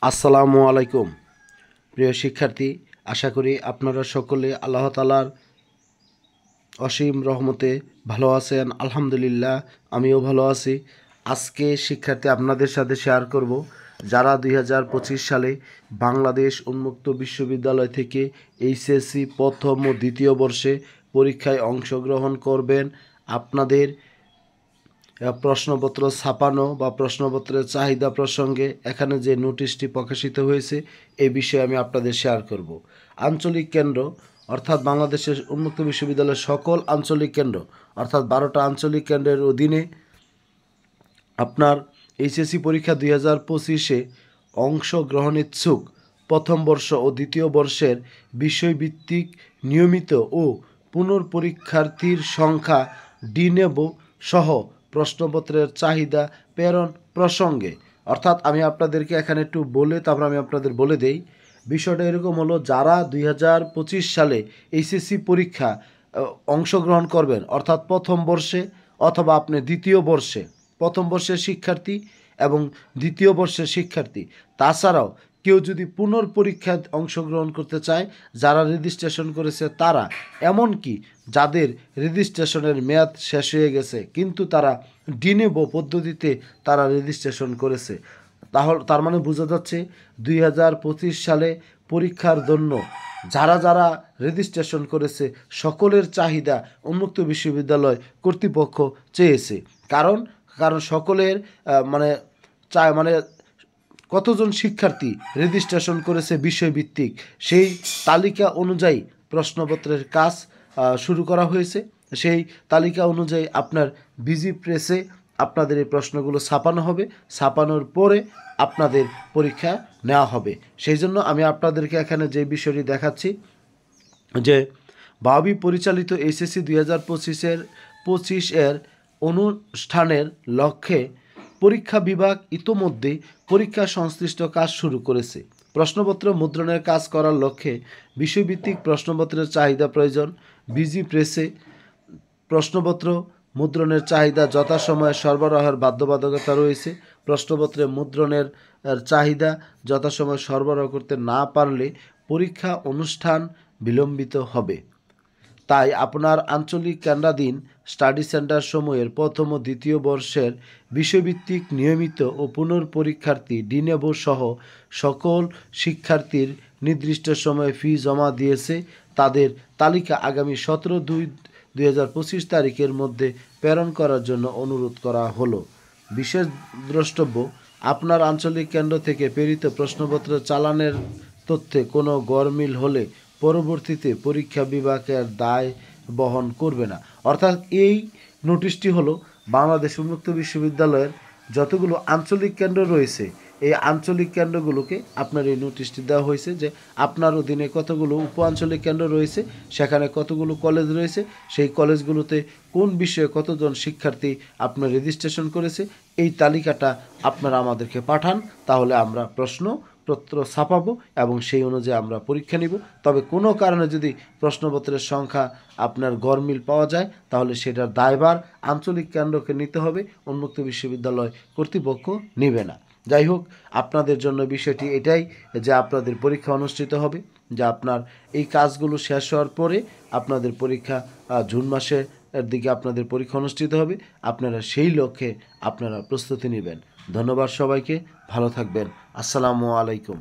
আসসালামু আলাইকুম প্রিয় শিক্ষার্থী, আশা করি আপনারা সকলে আল্লাহ তাআলার অসীম রহমতে ভালো আছেন। আলহামদুলিল্লাহ, আমিও ভালো আছি। আজকে শিক্ষার্থী আপনাদের সাথে শেয়ার করব যারা 2025 সালে বাংলাদেশ উন্মুক্ত বিশ্ববিদ্যালয় থেকে এইচএসসি প্রথম ও দ্বিতীয় বর্ষে পরীক্ষায় অংশগ্রহণ করবেন। আপনাদের প্রশ্নপত্র ছাপানো বা প্রশ্নপত্রের চাহিদা প্রসঙ্গে এখানে যে নোটিশটি প্রকাশিত হয়েছে এই বিষয়ে আমি আপনাদের শেয়ার করব। আঞ্চলিক কেন্দ্র অর্থাৎ বাংলাদেশের উন্মুক্ত বিশ্ববিদ্যালয়ের সকল আঞ্চলিক কেন্দ্র অর্থাৎ 12টা আঞ্চলিক কেন্দ্রের অধীনে আপনার এইচএসসি পরীক্ষা 2025-এ অংশগ্রহণ ইচ্ছুক প্রথম বর্ষ ও দ্বিতীয় বর্ষের বিষয়ভিত্তিক নিয়মিত ও পুনর্পরীক্ষার্থীর সংখ্যা ডিনেব সহ প্রশ্নপত্রের চাহিদা প্রেরণ প্রসঙ্গে, অর্থাৎ আমি আপনাদেরকে এখানে একটু বলে তারপর আমি আপনাদের বলে দেই। বিষয়টা এরকম হলো, যারা 2025 সালে এইচএসসি পরীক্ষা অংশগ্রহণ করবেন অর্থাৎ প্রথম বর্ষে অথবা আপনি দ্বিতীয় বর্ষে, প্রথম বর্ষের শিক্ষার্থী এবং দ্বিতীয় বর্ষের শিক্ষার্থী, তাছাড়াও কেউ যদি পুনর্পরীক্ষায় অংশগ্রহণ করতে চায়, যারা রেজিস্ট্রেশন করেছে তারা, এমনকি যাদের রেজিস্ট্রেশনের মেয়াদ শেষ হয়ে গেছে কিন্তু তারা ডিনেব পদ্ধতিতে তারা রেজিস্ট্রেশন করেছে, তাহলে তার মানে বোঝা যাচ্ছে 2025 সালে পরীক্ষার জন্য যারা যারা রেজিস্ট্রেশন করেছে সকলের চাহিদা উন্মুক্ত বিশ্ববিদ্যালয় কর্তৃপক্ষ চেয়েছে। কারণ সকলের মানে কতজন শিক্ষার্থী রেজিস্ট্রেশন করেছে বিষয়ভিত্তিক সেই তালিকা অনুযায়ী প্রশ্নপত্রের কাজ শুরু করা হয়েছে। সেই তালিকা অনুযায়ী আপনার বিজি প্রেসে আপনাদের এই প্রশ্নগুলো ছাপানো হবে, ছাপানোর পরে আপনাদের পরীক্ষা নেওয়া হবে। সেই জন্য আমি আপনাদেরকে এখানে যে বিষয়টি দেখাচ্ছি যে বাবি পরিচালিত এইচএসসি 2025 এর অনুষ্ঠানের লক্ষ্যে পরীক্ষা বিভাগ ইতোমধ্যে পরীক্ষা সংশ্লিষ্ট কাজ শুরু করেছে। প্রশ্নপত্র মুদ্রণের কাজ করার লক্ষ্যে বিষয়ভিত্তিক প্রশ্নপত্রের চাহিদা প্রয়োজন। বিজি প্রেসে প্রশ্নপত্র মুদ্রণের চাহিদা যথাসময়ে সরবরাহের বাধ্যবাধকতা রয়েছে। প্রশ্নপত্রে মুদ্রণের চাহিদা যথাসময়ে সরবরাহ করতে না পারলে পরীক্ষা অনুষ্ঠান বিলম্বিত হবে। তাই আপনার আঞ্চলিক কেন্দ্রাধীন স্টাডি সেন্টার সমূহের প্রথম ও দ্বিতীয় বর্ষের বিষয়ভিত্তিক নিয়মিত ও পুনর্পরীক্ষার্থী ডিনেব সহ সকল শিক্ষার্থীর নির্দিষ্ট সময়ে ফি জমা দিয়েছে তাদের তালিকা আগামী 17/2/2025 তারিখের মধ্যে প্রেরণ করার জন্য অনুরোধ করা হলো। বিশেষ দ্রষ্টব্য, আপনার আঞ্চলিক কেন্দ্র থেকে প্রেরিত প্রশ্নপত্র চালানের তথ্যে কোনো গরমিল হলে পরবর্তীতে পরীক্ষা বিভাগের দায় বহন করবে না। অর্থাৎ এই নোটিশটি হলো বাংলাদেশ উন্মুক্ত বিশ্ববিদ্যালয়ের যতগুলো আঞ্চলিক কেন্দ্র রয়েছে এই আঞ্চলিক কেন্দ্রগুলোকে আপনার এই নোটিশটি দেওয়া হয়েছে যে আপনার অধীনে কতগুলো উপ আঞ্চলিক কেন্দ্র রয়েছে, সেখানে কতগুলো কলেজ রয়েছে, সেই কলেজগুলোতে কোন বিষয়ে কতজন শিক্ষার্থী আপনার রেজিস্ট্রেশন করেছে এই তালিকাটা আপনারা আমাদেরকে পাঠান, তাহলে আমরা প্রশ্নপত্র ছাপাবো এবং সেই অনুযায়ী আমরা পরীক্ষা নিব। তবে কোনো কারণে যদি প্রশ্নপত্রের সংখ্যা আপনার গরমিল পাওয়া যায় তাহলে সেটার দায়ভার আঞ্চলিক কেন্দ্রকে নিতে হবে, উন্মুক্ত বিশ্ববিদ্যালয় কর্তৃপক্ষ নেবে না। যাই হোক, আপনাদের জন্য বিষয়টি এটাই যে আপনাদের পরীক্ষা অনুষ্ঠিত হবে, যে আপনার এই কাজগুলো শেষ হওয়ার পরে আপনাদের পরীক্ষা জুন মাসের দিকে আপনাদের পরীক্ষা অনুষ্ঠিত হবে। আপনারা সেই লক্ষ্যে আপনারা প্রস্তুতি নেবেন। ধন্যবাদ সবাইকে, ভালো থাকবেন। আসসালামু আলাইকুম।